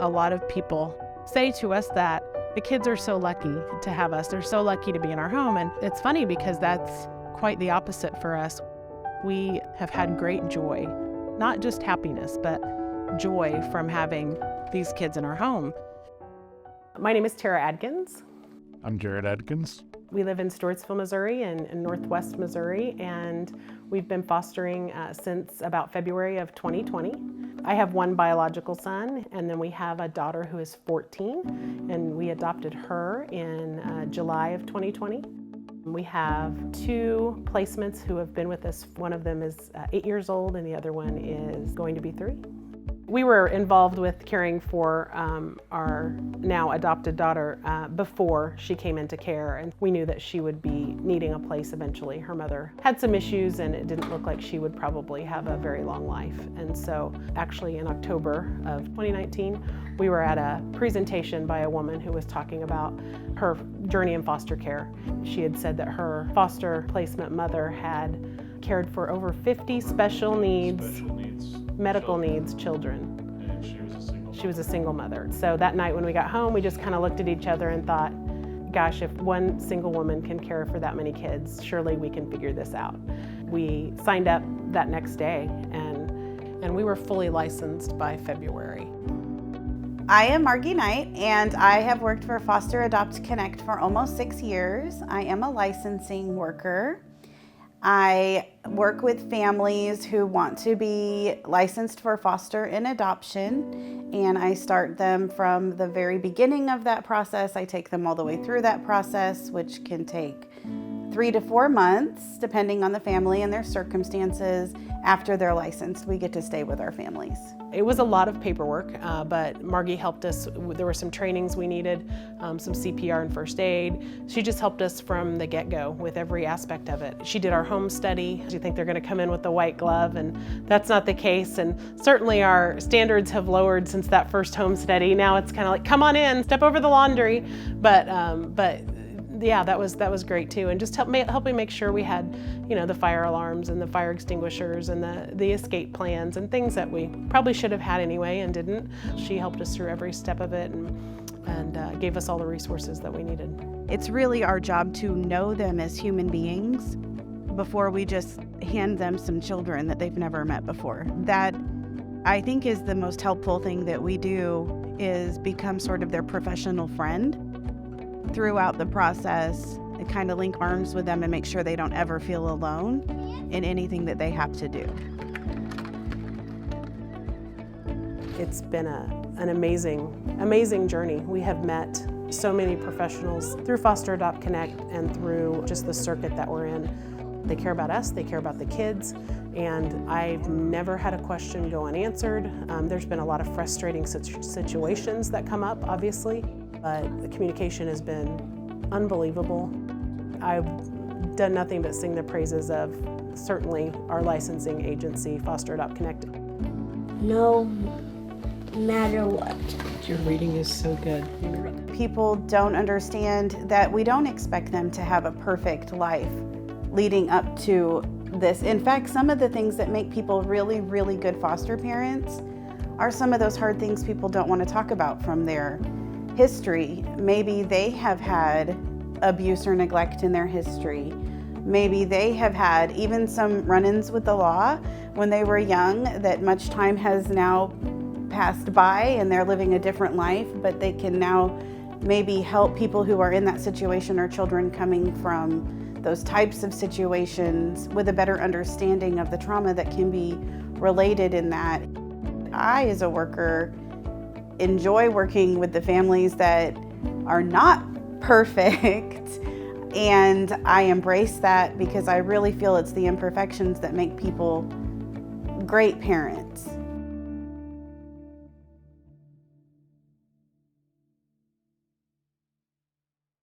A lot of people say to us that the kids are so lucky to have us. They're so lucky to be in our home. And it's funny because that's quite the opposite for us. We have had great joy, not just happiness, but joy from having these kids in our home. My name is Tara Adkins. I'm Jared Adkins. We live in Stewartsville, Missouri, in northwest Missouri, and we've been fostering since about February of 2020. I have one biological son, and then we have a daughter who is 14, and we adopted her in July of 2020. We have two placements who have been with us. One of them is 8 years old, and the other one is going to be 3. We were involved with caring for our now adopted daughter before she came into care, and we knew that she would be needing a place eventually. Her mother had some issues, and it didn't look like she would probably have a very long life. And so actually in October of 2019, we were at a presentation by a woman who was talking about her journey in foster care. She had said that her foster placement mother had cared for over 50 special needs medical needs children. And she was a single mother. So that night when we got home, we just kind of looked at each other and thought, gosh, if one single woman can care for that many kids, surely we can figure this out. We signed up that next day, and we were fully licensed by February. I am Margie Knight, and I have worked for FosterAdopt Connect for almost 6 years. I am a licensing worker. I work with families who want to be licensed for foster and adoption, and I start them from the very beginning of that process. I take them all the way through that process, which can take 3 to 4 months, depending on the family and their circumstances. After they're licensed, we get to stay with our families. It was a lot of paperwork, but Margie helped us. There were some trainings we needed, some CPR and first aid. She just helped us from the get-go with every aspect of it. She did our home study. You think they're going to come in with the white glove, and that's not the case. And certainly our standards have lowered since that first home study. Now it's kind of like, come on in, step over the laundry. But yeah, that was great too, and just helping make sure we had, the fire alarms and the fire extinguishers and the escape plans and things that we probably should have had anyway and didn't. She helped us through every step of it and gave us all the resources that we needed. It's really our job to know them as human beings before we just hand them some children that they've never met before. That, I think, is the most helpful thing that we do, is become sort of their professional friend throughout the process, and kind of link arms with them and make sure they don't ever feel alone in anything that they have to do. It's been an amazing journey. We have met so many professionals through FosterAdopt Connect and through just the circuit that we're in. They care about us, they care about the kids, and I've never had a question go unanswered. There's been a lot of frustrating situations that come up, obviously, but the communication has been unbelievable. I've done nothing but sing the praises of certainly our licensing agency, FosterAdopt Connect. No matter what. Your reading is so good. People don't understand that we don't expect them to have a perfect life leading up to this. In fact, some of the things that make people really, really good foster parents are some of those hard things people don't want to talk about from their history. Maybe they have had abuse or neglect in their history. Maybe they have had even some run-ins with the law when they were young, that much time has now passed by and they're living a different life, but they can now maybe help people who are in that situation or children coming from those types of situations with a better understanding of the trauma that can be related in that. I, as a worker, enjoy working with the families that are not perfect, and I embrace that because I really feel it's the imperfections that make people great parents.